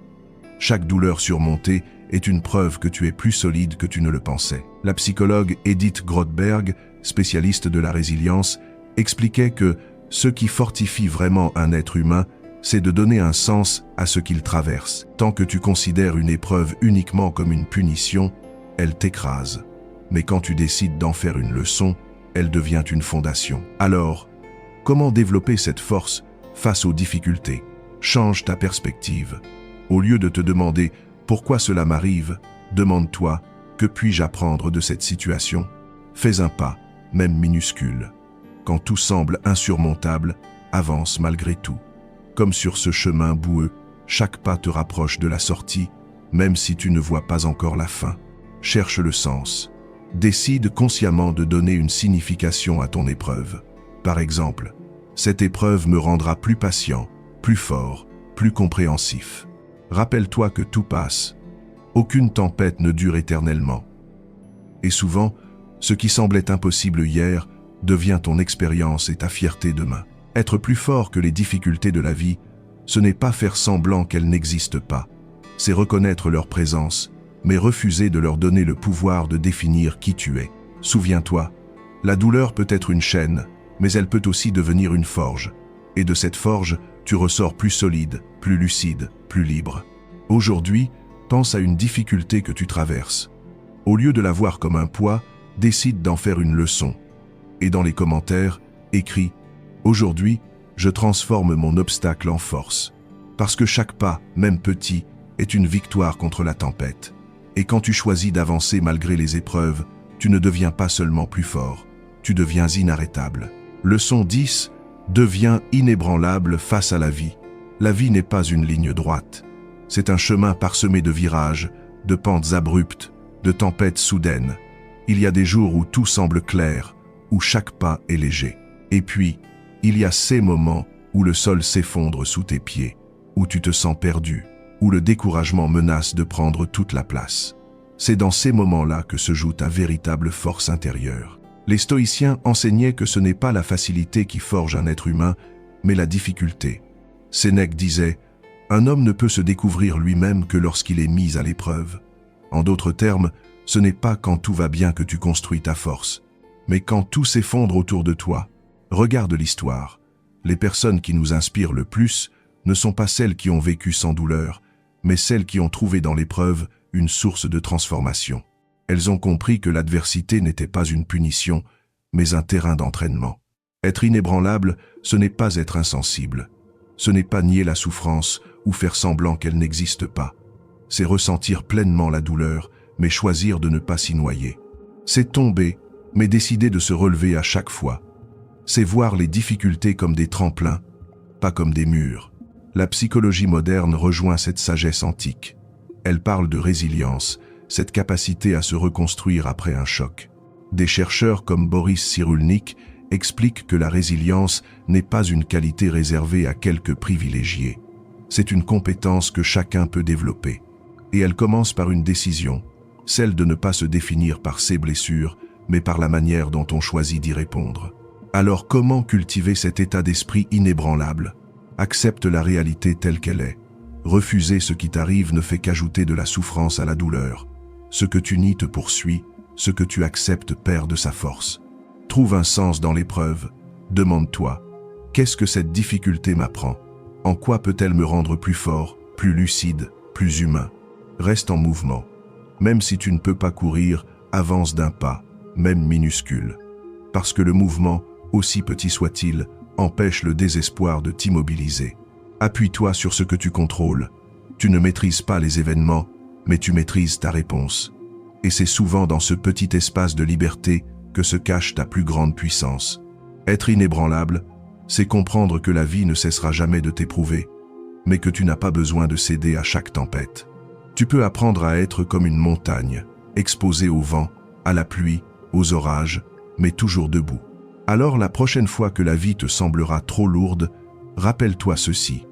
Chaque douleur surmontée est une preuve que tu es plus solide que tu ne le pensais. La psychologue Edith Grothberg, spécialiste de la résilience, expliquait que ce qui fortifie vraiment un être humain, c'est de donner un sens à ce qu'il traverse. Tant que tu considères une épreuve uniquement comme une punition, elle t'écrase. Mais quand tu décides d'en faire une leçon, elle devient une fondation. Alors, comment développer cette force face aux difficultés? Change ta perspective. Au lieu de te demander « Pourquoi cela m'arrive ?», demande-toi « Que puis-je apprendre de cette situation ?» Fais un pas, même minuscule. Quand tout semble insurmontable, avance malgré tout. Comme sur ce chemin boueux, chaque pas te rapproche de la sortie, même si tu ne vois pas encore la fin. Cherche le sens. Décide consciemment de donner une signification à ton épreuve. Par exemple, cette épreuve me rendra plus patient, plus fort, plus compréhensif. Rappelle-toi que tout passe. Aucune tempête ne dure éternellement. Et souvent, Ce qui semblait impossible hier devient ton expérience et ta fierté demain. Être plus fort que les difficultés de la vie, ce n'est pas faire semblant qu'elles n'existent pas. C'est reconnaître leur présence, mais refuser de leur donner le pouvoir de définir qui tu es. Souviens-toi, la douleur peut être une chaîne, mais elle peut aussi devenir une forge. Et de cette forge, tu ressors plus solide, plus lucide, plus libre. Aujourd'hui, pense à une difficulté que tu traverses. Au lieu de la voir comme un poids, décide d'en faire une leçon. Et dans les commentaires, écris « Aujourd'hui, je transforme mon obstacle en force. » Parce que chaque pas, même petit, est une victoire contre la tempête. Et quand tu choisis d'avancer malgré les épreuves, tu ne deviens pas seulement plus fort, tu deviens inarrêtable. Leçon 10, deviens inébranlable face à la vie. La vie n'est pas une ligne droite. C'est un chemin parsemé de virages, de pentes abruptes, de tempêtes soudaines. Il y a des jours où tout semble clair, où chaque pas est léger. Et puis, il y a ces moments où le sol s'effondre sous tes pieds, où tu te sens perdu, où le découragement menace de prendre toute la place. C'est dans ces moments-là que se joue ta véritable force intérieure. Les stoïciens enseignaient que ce n'est pas la facilité qui forge un être humain, mais la difficulté. Sénèque disait « Un homme ne peut se découvrir lui-même que lorsqu'il est mis à l'épreuve. » En d'autres termes, ce n'est pas quand tout va bien que tu construis ta force, mais quand tout s'effondre autour de toi. Regarde l'histoire. Les personnes qui nous inspirent le plus ne sont pas celles qui ont vécu sans douleur, mais celles qui ont trouvé dans l'épreuve une source de transformation. Elles ont compris que l'adversité n'était pas une punition, mais un terrain d'entraînement. Être inébranlable, ce n'est pas être insensible. Ce n'est pas nier la souffrance ou faire semblant qu'elle n'existe pas. C'est ressentir pleinement la douleur, mais choisir de ne pas s'y noyer. C'est tomber, mais décider de se relever à chaque fois. C'est voir les difficultés comme des tremplins, pas comme des murs. La psychologie moderne rejoint cette sagesse antique. Elle parle de résilience, cette capacité à se reconstruire après un choc. Des chercheurs comme Boris Cyrulnik expliquent que la résilience n'est pas une qualité réservée à quelques privilégiés. C'est une compétence que chacun peut développer. Et elle commence par une décision, celle de ne pas se définir par ses blessures, mais par la manière dont on choisit d'y répondre. Alors comment cultiver cet état d'esprit inébranlable ? Accepte la réalité telle qu'elle est. Refuser ce qui t'arrive ne fait qu'ajouter de la souffrance à la douleur. Ce que tu nies te poursuit, ce que tu acceptes perd de sa force. Trouve un sens dans l'épreuve. Demande-toi, qu'est-ce que cette difficulté m'apprend ? En quoi peut-elle me rendre plus fort, plus lucide, plus humain ? Reste en mouvement. Même si tu ne peux pas courir, avance d'un pas, même minuscule. Parce que le mouvement, aussi petit soit-il, empêche le désespoir de t'immobiliser. Appuie-toi sur ce que tu contrôles. Tu ne maîtrises pas les événements, mais tu maîtrises ta réponse. Et c'est souvent dans ce petit espace de liberté que se cache ta plus grande puissance. Être inébranlable, c'est comprendre que la vie ne cessera jamais de t'éprouver, mais que tu n'as pas besoin de céder à chaque tempête. Tu peux apprendre à être comme une montagne, exposée au vent, à la pluie, aux orages, mais toujours debout. Alors la prochaine fois que la vie te semblera trop lourde, rappelle-toi ceci.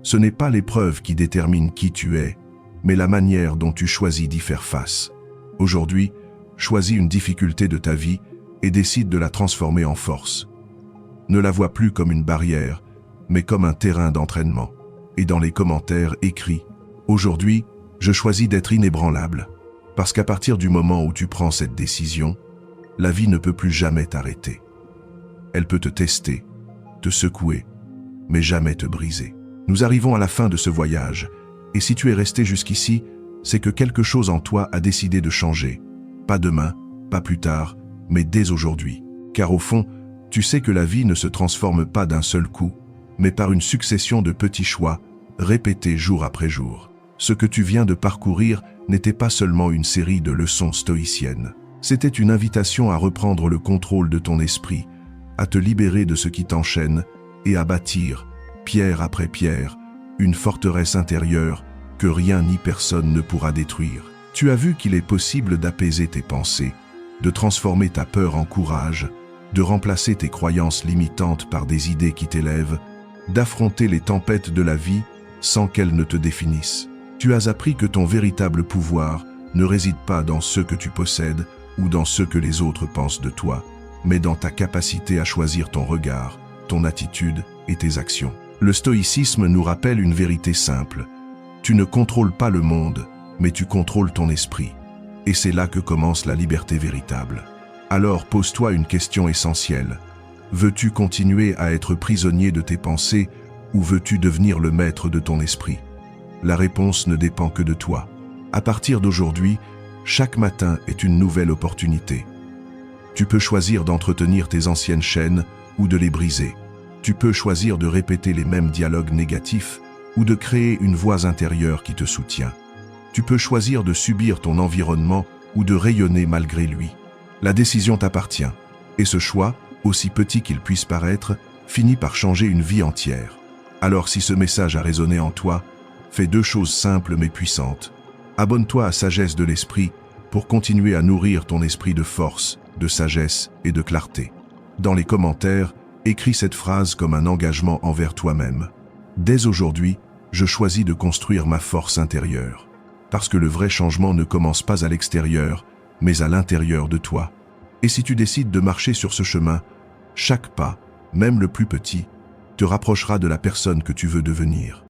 Ce n'est pas l'épreuve qui détermine qui tu es, mais la manière dont tu choisis d'y faire face. Aujourd'hui, choisis une difficulté de ta vie et décide de la transformer en force. Ne la vois plus comme une barrière, mais comme un terrain d'entraînement. Et dans les commentaires, écris « Aujourd'hui, je choisis d'être inébranlable ». Parce qu'à partir du moment où tu prends cette décision, la vie ne peut plus jamais t'arrêter. Elle peut te tester, te secouer, mais jamais te briser. Nous arrivons à la fin de ce voyage, et si tu es resté jusqu'ici, c'est que quelque chose en toi a décidé de changer. Pas demain, pas plus tard, mais dès aujourd'hui. Car au fond, tu sais que la vie ne se transforme pas d'un seul coup, mais par une succession de petits choix, répétés jour après jour. Ce que tu viens de parcourir n'était pas seulement une série de leçons stoïciennes. C'était une invitation à reprendre le contrôle de ton esprit, à te libérer de ce qui t'enchaîne et à bâtir, pierre après pierre, une forteresse intérieure que rien ni personne ne pourra détruire. Tu as vu qu'il est possible d'apaiser tes pensées, de transformer ta peur en courage, de remplacer tes croyances limitantes par des idées qui t'élèvent, d'affronter les tempêtes de la vie sans qu'elles ne te définissent. Tu as appris que ton véritable pouvoir ne réside pas dans ce que tu possèdes, ou dans ce que les autres pensent de toi, mais dans ta capacité à choisir ton regard, ton attitude et tes actions. Le stoïcisme nous rappelle une vérité simple. Tu ne contrôles pas le monde, mais tu contrôles ton esprit. Et c'est là que commence la liberté véritable. Alors pose-toi une question essentielle. Veux-tu continuer à être prisonnier de tes pensées ou veux-tu devenir le maître de ton esprit? La réponse ne dépend que de toi. À partir d'aujourd'hui, chaque matin est une nouvelle opportunité. Tu peux choisir d'entretenir tes anciennes chaînes ou de les briser. Tu peux choisir de répéter les mêmes dialogues négatifs ou de créer une voix intérieure qui te soutient. Tu peux choisir de subir ton environnement ou de rayonner malgré lui. La décision t'appartient. Et ce choix, aussi petit qu'il puisse paraître, finit par changer une vie entière. Alors si ce message a résonné en toi, fais 2 choses simples mais puissantes. Abonne-toi à Sagesse de l'Esprit pour continuer à nourrir ton esprit de force, de sagesse et de clarté. Dans les commentaires, écris cette phrase comme un engagement envers toi-même. Dès aujourd'hui, je choisis de construire ma force intérieure. Parce que le vrai changement ne commence pas à l'extérieur, mais à l'intérieur de toi. Et si tu décides de marcher sur ce chemin, chaque pas, même le plus petit, te rapprochera de la personne que tu veux devenir.